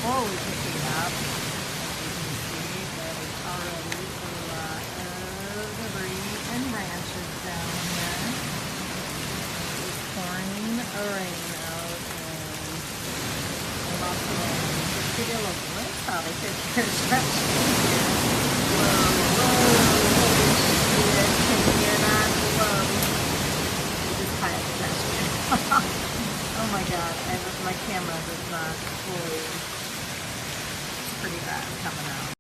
before we pick it up. As you can see, there's already a lot of debris and branches down here. It's pouring a rain out and lots of rain. Just give you a little glimpse how they take care of trash. Whoa, holy shit, can you hear that? Whoa. We just piled the trash can. Oh my god, my camera does not fully, it's pretty bad coming out.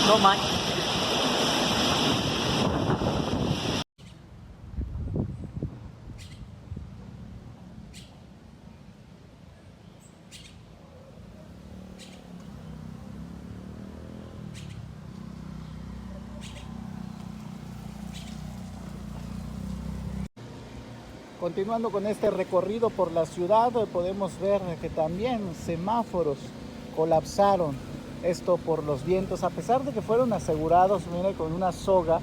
No, Mike. Continuando con este recorrido por la ciudad, podemos ver que también semáforos colapsaron. Esto por los vientos, a pesar de que fueron asegurados, mire, con una soga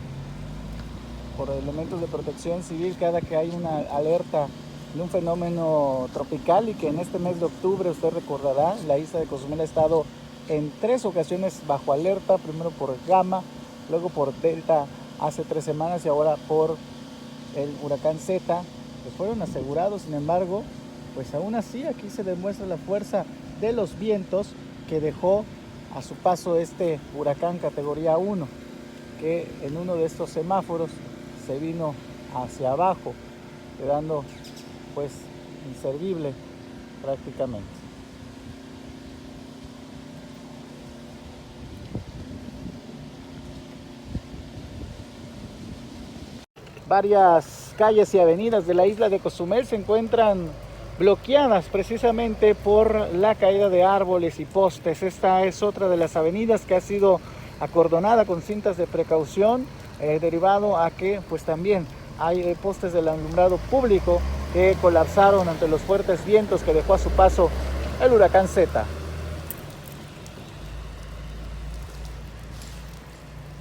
por elementos de protección civil cada que hay una alerta de un fenómeno tropical, y que en este mes de octubre, usted recordará, la isla de Cozumel ha estado en 3 ocasiones bajo alerta, primero por Gamma, luego por Delta hace 3 semanas y ahora por el huracán Zeta, que fueron asegurados. Sin embargo, pues aún así aquí se demuestra la fuerza de los vientos que dejó a su paso este huracán categoría 1, que en uno de estos semáforos se vino hacia abajo, quedando pues inservible prácticamente. Varias calles y avenidas de la isla de Cozumel se encuentran bloqueadas precisamente por la caída de árboles y postes. Esta es otra de las avenidas que ha sido acordonada con cintas de precaución, derivado a que pues también hay postes del alumbrado público que colapsaron ante los fuertes vientos que dejó a su paso el huracán Zeta.